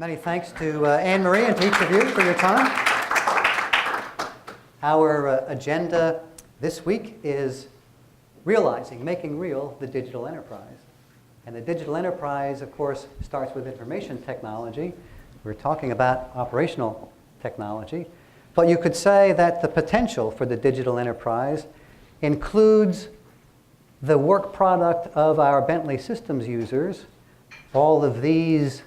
Many thanks to Anne-Marie and to each of you for your time. Our agenda this week is making real the digital enterprise. And the digital enterprise, of course, starts with information technology. We're talking about operational technology. But you could say that the potential for the digital enterprise includes the work product of our Bentley systems users, all of these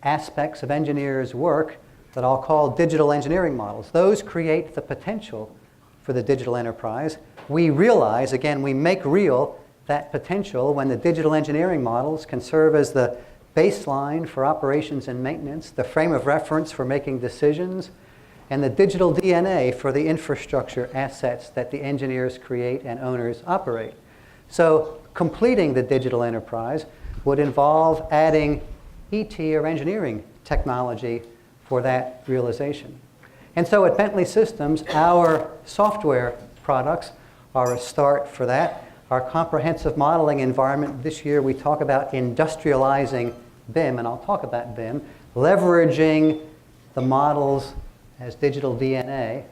aspects of engineers' work that I'll call digital engineering models. Those create the potential for the digital enterprise. We realize, again, we make real that potential when the digital engineering models can serve as the baseline for operations and maintenance, the frame of reference for making decisions, and the digital DNA for the infrastructure assets that the engineers create and owners operate. So completing the digital enterprise would involve adding ET or engineering technology for that realization. And so at Bentley Systems, our software products are a start for that. Our comprehensive modeling environment, this year we talk about industrializing BIM, and I'll talk about BIM, leveraging the models as digital DNA,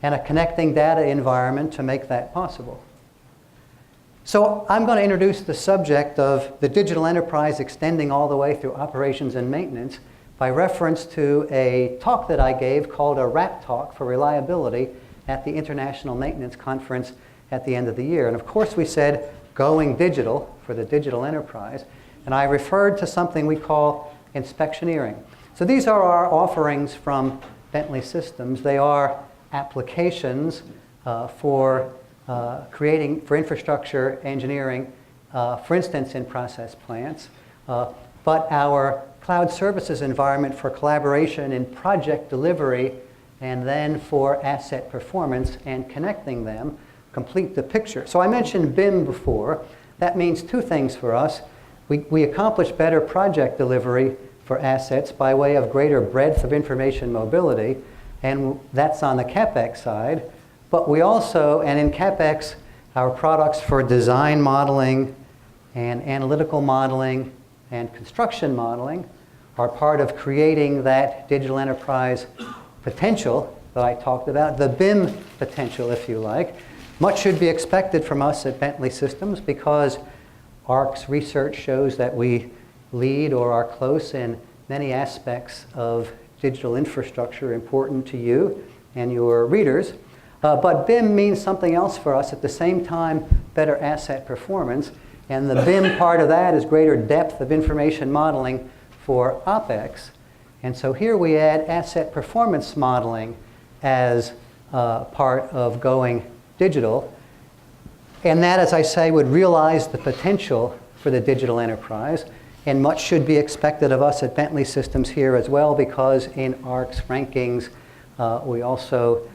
and a connecting data environment to make that possible. So I'm going to introduce the subject of the digital enterprise extending all the way through operations and maintenance by reference to a talk that I gave called a RAP talk for reliability at the International Maintenance Conference at the end of the year. And of course we said going digital for the digital enterprise. And I referred to something we call inspectioneering. So these are our offerings from Bentley Systems. They are applications for infrastructure engineering, for instance, in process plants. But our cloud services environment for collaboration in project delivery and then for asset performance and connecting them complete the picture. So I mentioned BIM before. That means two things for us. We accomplish better project delivery for assets by way of greater breadth of information mobility, and that's on the CapEx side. But we also, and in CapEx, our products for design modeling and analytical modeling and construction modeling are part of creating that digital enterprise potential that I talked about, the BIM potential, if you like. Much should be expected from us at Bentley Systems because ARC's research shows that we lead or are close in many aspects of digital infrastructure important to you and your readers. But BIM means something else for us at the same time, better asset performance. And the BIM part of that is greater depth of information modeling for OpEx. And so here we add asset performance modeling as part of going digital. And that, as I say, would realize the potential for the digital enterprise. And much should be expected of us at Bentley Systems here as well, because in ARC's rankings, we also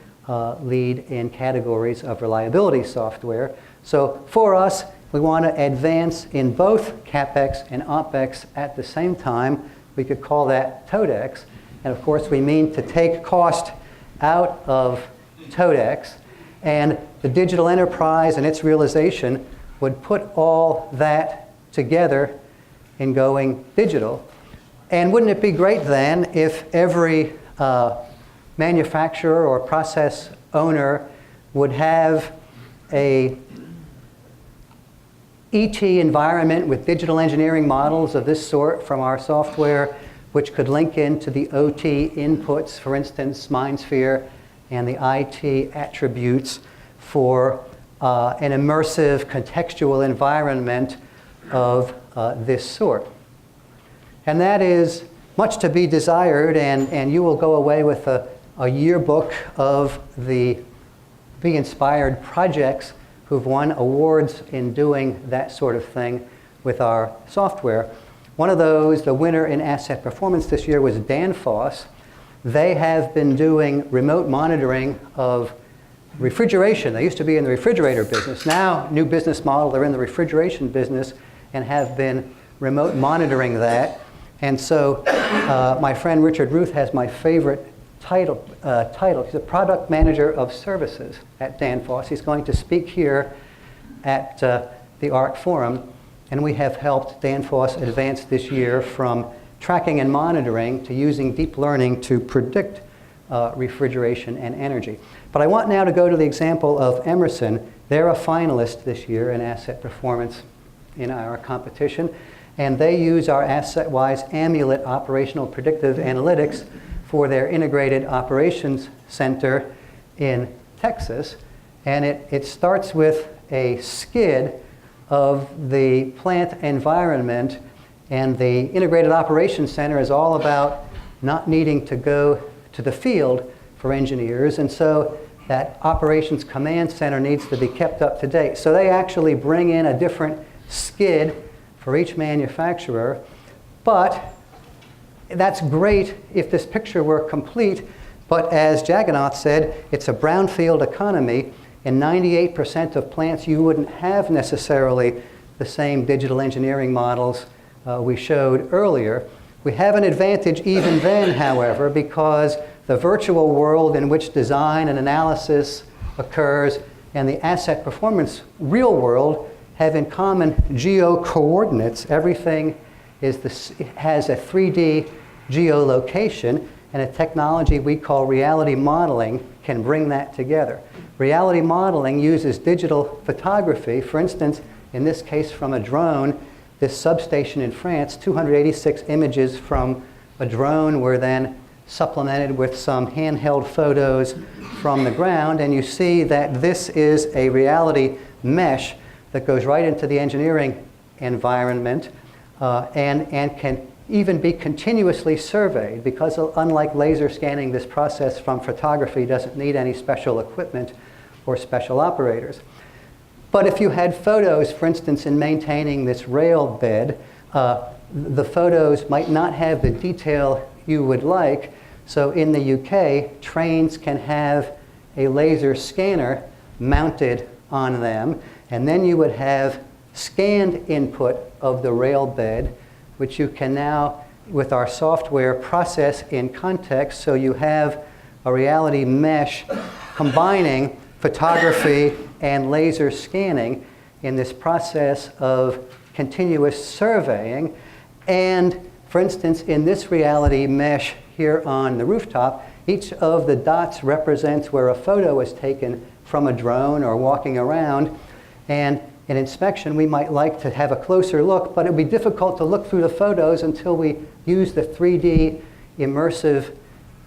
lead in categories of reliability software. So for us, we want to advance in both CapEx and OpEx at the same time. We could call that TODEX. And of course, we mean to take cost out of TODEX. And the digital enterprise and its realization would put all that together in going digital. And wouldn't it be great then if every manufacturer or process owner would have a ET environment with digital engineering models of this sort from our software, which could link into the OT inputs, for instance, MindSphere, and the IT attributes for an immersive contextual environment of this sort. And that is much to be desired, and you will go away with a yearbook of the Be-Inspired projects who've won awards in doing that sort of thing with our software. One of those, the winner in asset performance this year, was Danfoss. They have been doing remote monitoring of refrigeration. They used to be in the refrigerator business. Now, new business model, they're in the refrigeration business and have been remote monitoring that. And so my friend Richard Ruth has my favorite title. He's a product manager of services at Danfoss. He's going to speak here at the ARC Forum, and we have helped Danfoss advance this year from tracking and monitoring to using deep learning to predict refrigeration and energy. But I want now to go to the example of Emerson. They're a finalist this year in asset performance in our competition, and they use our AssetWise Amulet operational predictive analytics for their integrated operations center in Texas. And it starts with a skid of the plant environment, and the integrated operations center is all about not needing to go to the field for engineers, and so that operations command center needs to be kept up to date. So they actually bring in a different skid for each manufacturer, but that's great if this picture were complete, but as Jagannath said, it's a brownfield economy. In 98% of plants, you wouldn't have necessarily the same digital engineering models we showed earlier. We have an advantage even then, however, because the virtual world in which design and analysis occurs and the asset performance real world have in common geo-coordinates. Everything has a 3D geolocation, and a technology we call reality modeling can bring that together. Reality modeling uses digital photography. For instance, in this case from a drone, this substation in France, 286 images from a drone were then supplemented with some handheld photos from the ground, and you see that this is a reality mesh that goes right into the engineering environment and can even be continuously surveyed, because unlike laser scanning, this process from photography doesn't need any special equipment or special operators. But if you had photos, for instance, in maintaining this rail bed, the photos might not have the detail you would like. So in the UK, trains can have a laser scanner mounted on them, and then you would have scanned input of the rail bed, which you can now, with our software, process in context. So you have a reality mesh combining photography and laser scanning in this process of continuous surveying. And for instance, in this reality mesh here on the rooftop, each of the dots represents where a photo was taken from a drone or walking around. And in inspection, we might like to have a closer look, but it would be difficult to look through the photos until we use the 3D immersive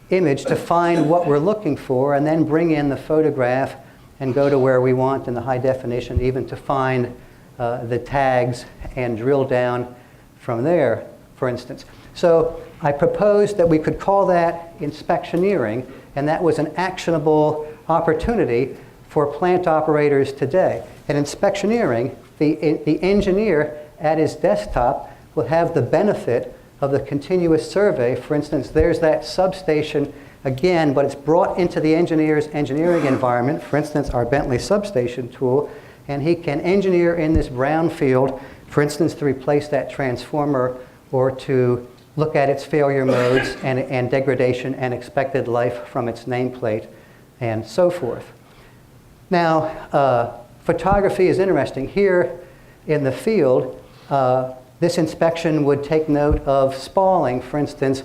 image to find what we're looking for, and then bring in the photograph and go to where we want in the high definition, even to find the tags and drill down from there, for instance. So I proposed that we could call that inspectioneering, and that was an actionable opportunity for plant operators today. In inspectioneering, the engineer at his desktop will have the benefit of the continuous survey. For instance, there's that substation again, but it's brought into the engineer's engineering environment, for instance, our Bentley substation tool, and he can engineer in this brownfield, for instance, to replace that transformer or to look at its failure modes and degradation and expected life from its nameplate and so forth. Now, photography is interesting. Here in the field, this inspection would take note of spalling, for instance,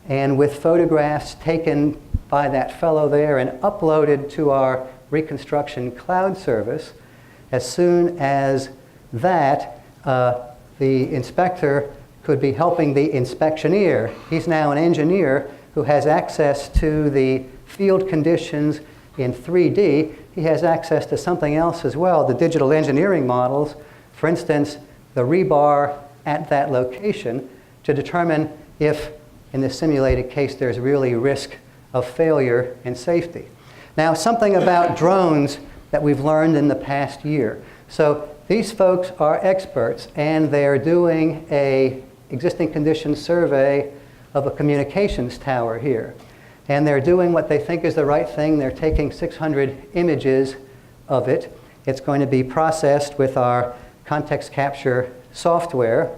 and with photographs taken by that fellow there and uploaded to our reconstruction cloud service, as soon as that, the inspector could be helping the inspectioneer. He's now an engineer who has access to the field conditions in 3D. He has access to something else as well, the digital engineering models, for instance, the rebar at that location, to determine if, in the simulated case, there's really risk of failure and safety. Now, something about drones that we've learned in the past year. So these folks are experts, and they're doing an existing conditions survey of a communications tower here. And they're doing what they think is the right thing. They're taking 600 images of it. It's going to be processed with our context capture software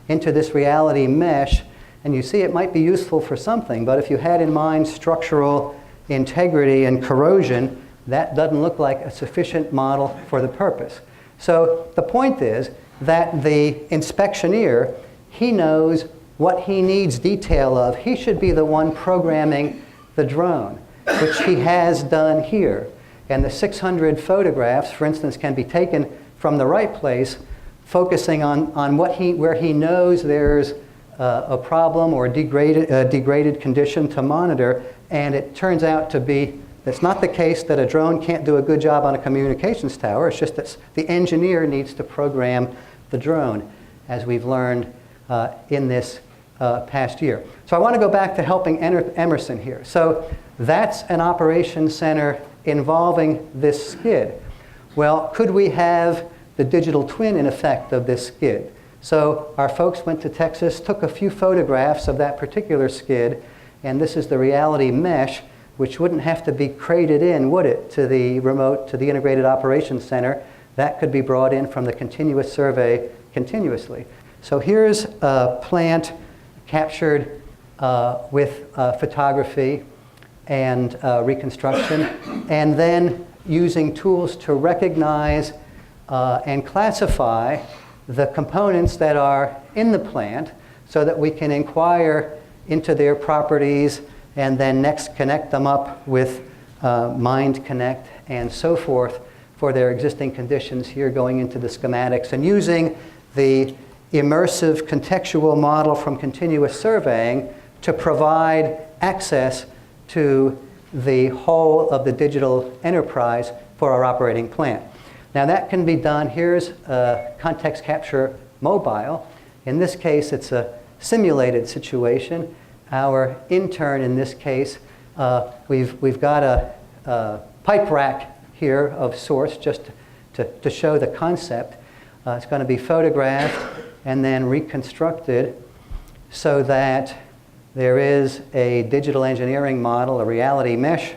into this reality mesh. And you see it might be useful for something, but if you had in mind structural integrity and corrosion, that doesn't look like a sufficient model for the purpose. So the point is that the inspectioneer, he knows what he needs detail of, he should be the one programming the drone, which he has done here. And the 600 photographs, for instance, can be taken from the right place, focusing on where he knows there's a problem or a degraded condition to monitor. And it turns out to be, it's not the case that a drone can't do a good job on a communications tower. It's just that the engineer needs to program the drone, as we've learned in this past year. So I want to go back to helping Emerson here. So that's an operations center involving this skid. Well, could we have the digital twin in effect of this skid? So our folks went to Texas, took a few photographs of that particular skid, and this is the reality mesh, which wouldn't have to be crated in, would it, to the remote, to the integrated operations center. That could be brought in from the continuous survey continuously. So here's a plant captured with photography and reconstruction, and then using tools to recognize and classify the components that are in the plant so that we can inquire into their properties and then next connect them up with Mind Connect and so forth for their existing conditions here going into the schematics, and using the immersive contextual model from continuous surveying to provide access to the whole of the digital enterprise for our operating plant. Now that can be done. Here's a context capture mobile. In this case, it's a simulated situation. Our intern in this case, we've got a pipe rack here of sorts just to show the concept. It's going to be photographed and then reconstructed so that there is a digital engineering model, a reality mesh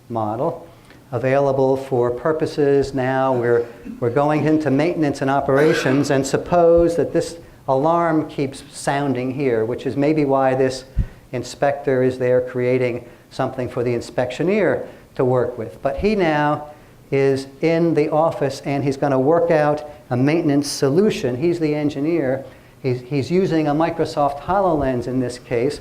model, available for purposes now. We're going into maintenance and operations, and suppose that this alarm keeps sounding here, which is maybe why this inspector is there creating something for the inspectioneer to work with. But he now is in the office and he's going to work out a maintenance solution. He's the engineer. He's using a Microsoft HoloLens in this case.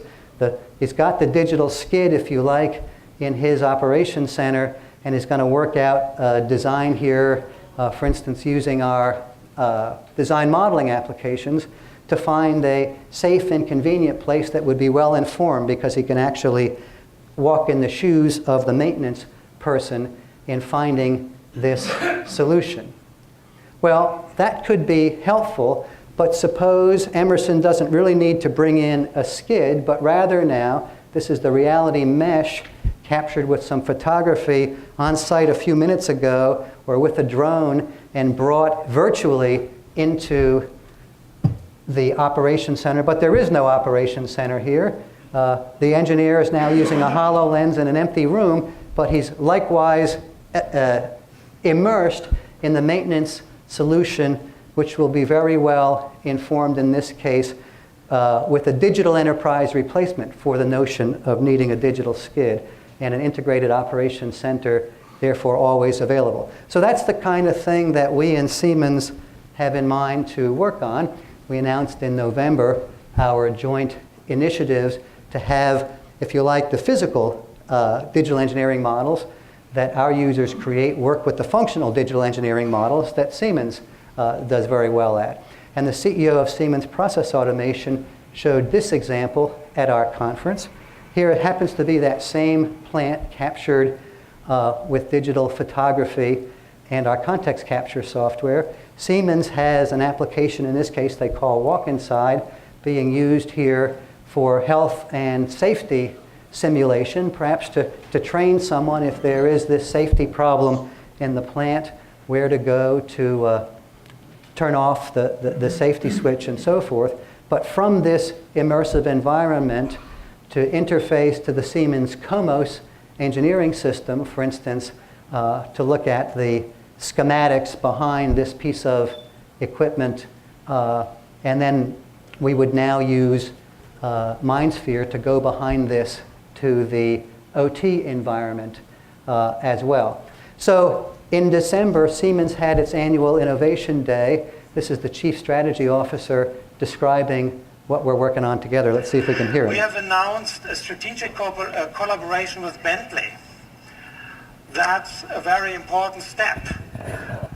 He's got the digital skid, if you like, in his operations center, and he's going to work out a design here, for instance, using our design modeling applications to find a safe and convenient place that would be well informed, because he can actually walk in the shoes of the maintenance person in finding this solution. Well, that could be helpful, but suppose Emerson doesn't really need to bring in a skid, but rather now, this is the reality mesh captured with some photography on site a few minutes ago, or with a drone, and brought virtually into the operations center. But there is no operations center here. The engineer is now using a HoloLens in an empty room, but he's likewise immersed in the maintenance solution, which will be very well informed in this case with a digital enterprise replacement for the notion of needing a digital skid, and an integrated operations center therefore always available. So that's the kind of thing that we in Siemens have in mind to work on. We announced in November our joint initiatives to have, if you like, the physical digital engineering models that our users create work with the functional digital engineering models that Siemens does very well at. And the CEO of Siemens Process Automation showed this example at our conference. Here it happens to be that same plant captured with digital photography and our context capture software. Siemens has an application, in this case they call Walk Inside, being used here for health and safety simulation, perhaps to train someone if there is this safety problem in the plant, where to go to turn off the safety switch and so forth. But from this immersive environment to interface to the Siemens Comos engineering system, for instance, to look at the schematics behind this piece of equipment, and then we would now use MindSphere to go behind this to the OT environment as well. So in December, Siemens had its annual Innovation Day. This is the Chief Strategy Officer describing what we're working on together. Let's see if we can hear it. We have announced a strategic collaboration with Bentley. That's a very important step.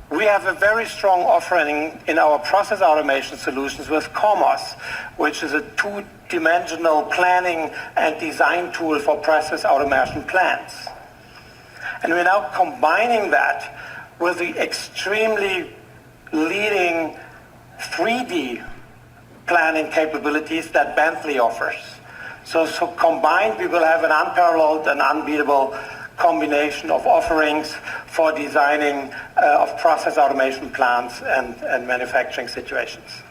We have a very strong offering in our process automation solutions with Comos, which is a two-dimensional planning and design tool for process automation plants. And we're now combining that with the extremely leading 3D planning capabilities that Bentley offers. So combined, we will have an unparalleled and unbeatable combination of offerings for designing of process automation plants and manufacturing situations.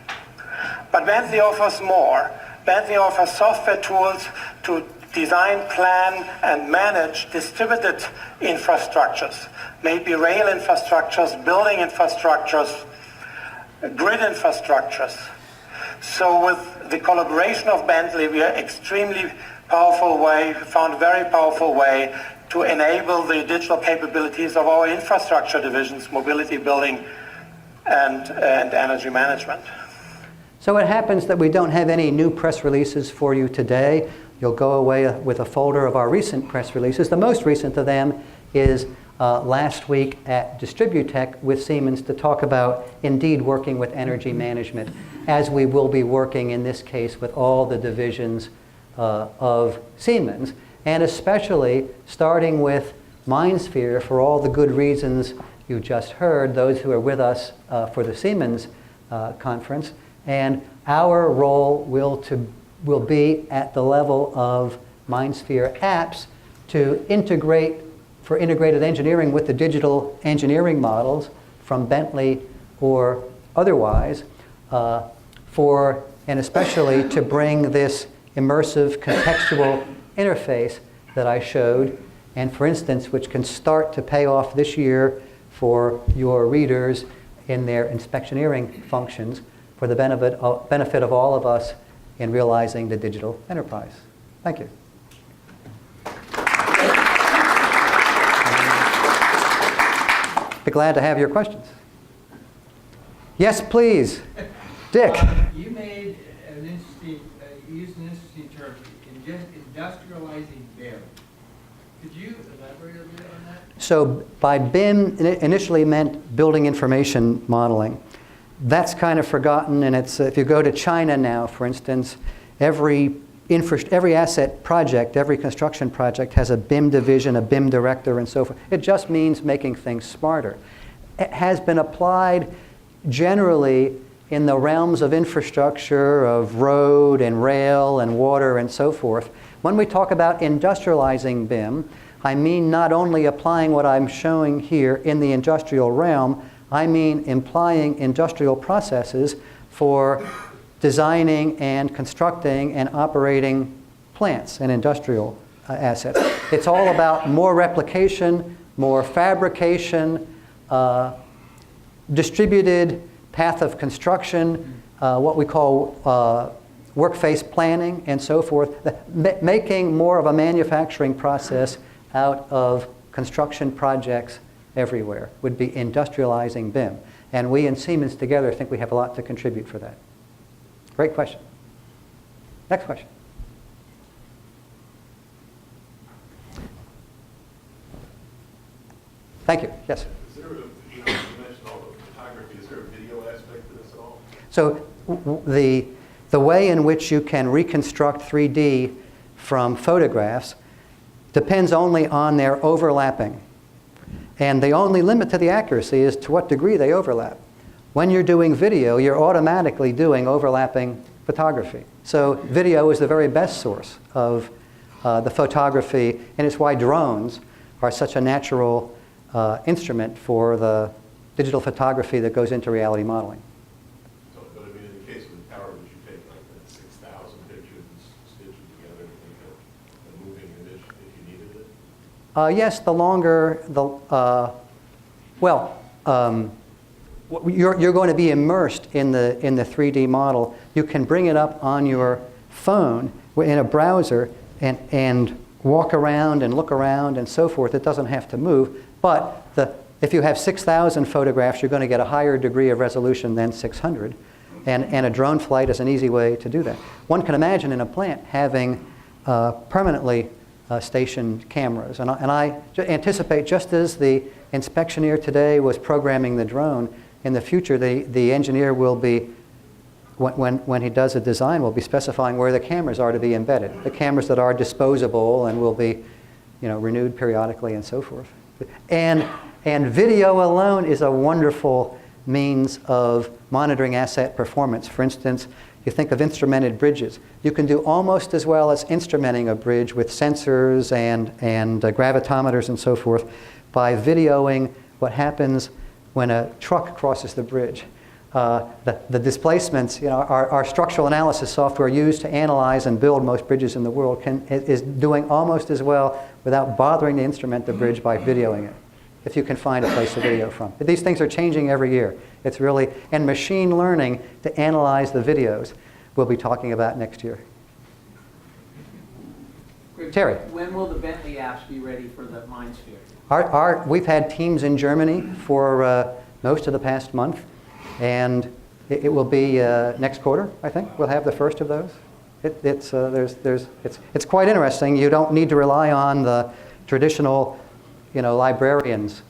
But Bentley offers more. Bentley offers software tools to design, plan, and manage distributed infrastructures, maybe rail infrastructures, building infrastructures, grid infrastructures. So with the collaboration of Bentley, we are extremely powerful way, found a very powerful way to enable the digital capabilities of our infrastructure divisions, mobility, building, and energy management. So it happens that we don't have any new press releases for you today. You'll go away with a folder of our recent press releases. The most recent of them is last week at Distributech with Siemens to talk about indeed working with energy management, as we will be working in this case with all the divisions of Siemens, and especially starting with MindSphere for all the good reasons you just heard, those who are with us for the Siemens conference. And our role will be at the level of MindSphere apps to integrate for integrated engineering with the digital engineering models from Bentley or otherwise, and especially to bring this immersive contextual interface that I showed, and for instance, which can start to pay off this year for your readers in their inspectioneering functions for the benefit of all of us in realizing the digital enterprise. Thank you. Be glad to have your questions. Yes, please. Dick. You made an interesting, you used an interesting term, industrializing BIM. Could you elaborate a bit on that? So by BIM, it initially meant building information modeling. That's kind of forgotten, and it's if you go to China now, for instance, every asset project, every construction project has a BIM division, a BIM director, and so forth. It just means making things smarter. It has been applied generally in the realms of infrastructure, of road and rail and water and so forth. When we talk about industrializing BIM, I mean not only applying what I'm showing here in the industrial realm, I mean implying industrial processes for designing and constructing and operating plants and industrial assets. It's all about more replication, more fabrication, distributed path of construction, what we call work-face planning and so forth, making more of a manufacturing process out of construction projects everywhere would be industrializing BIM. And we and Siemens together think we have a lot to contribute for that. Great question. Next question. Thank you. Yes? Is there you mentioned all the photography, is there a video aspect to this at all? So the way in which you can reconstruct 3D from photographs depends only on their overlapping. And the only limit to the accuracy is to what degree they overlap. When you're doing video, you're automatically doing overlapping photography. So video is the very best source of the photography, and it's why drones are such a natural instrument for the digital photography that goes into reality modeling. So, but I mean, in the case of the tower, would you take like that 6,000 pictures and stitch them together to make a moving image if you needed it? Yes, the longer, you're going to be immersed in the 3D model. You can bring it up on your phone in a browser and walk around and look around and so forth. It doesn't have to move. But if you have 6,000 photographs, you're going to get a higher degree of resolution than 600. And a drone flight is an easy way to do that. One can imagine in a plant having permanently stationed cameras. And I anticipate, just as the inspectioneer today was programming the drone, in the future the engineer will be, when he does a design, will be specifying where the cameras are to be embedded. The cameras that are disposable and will be renewed periodically and so forth. And video alone is a wonderful means of monitoring asset performance. For instance, you think of instrumented bridges. You can do almost as well as instrumenting a bridge with sensors and gravitometers and so forth by videoing what happens when a truck crosses the bridge. The displacements, our structural analysis software used to analyze and build most bridges in the world is doing almost as well without bothering to instrument the bridge by videoing it, if you can find a place to video from. But these things are changing every year. It's really, and machine learning to analyze the videos we'll be talking about next year. Terry. When will the Bentley apps be ready for the MindSphere? We've had teams in Germany for most of the past month, and it will be next quarter, I think. We'll have the first of those. It's quite interesting. You don't need to rely on the traditional, librarians.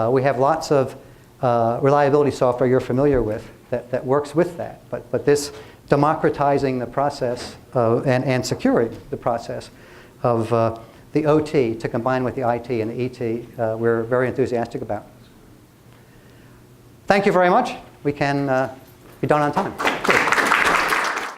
We have lots of reliability software you're familiar with that works with that. But this democratizing the process and securing the process of the OT to combine with the IT and the ET, we're very enthusiastic about. Thank you very much. We can be done on time.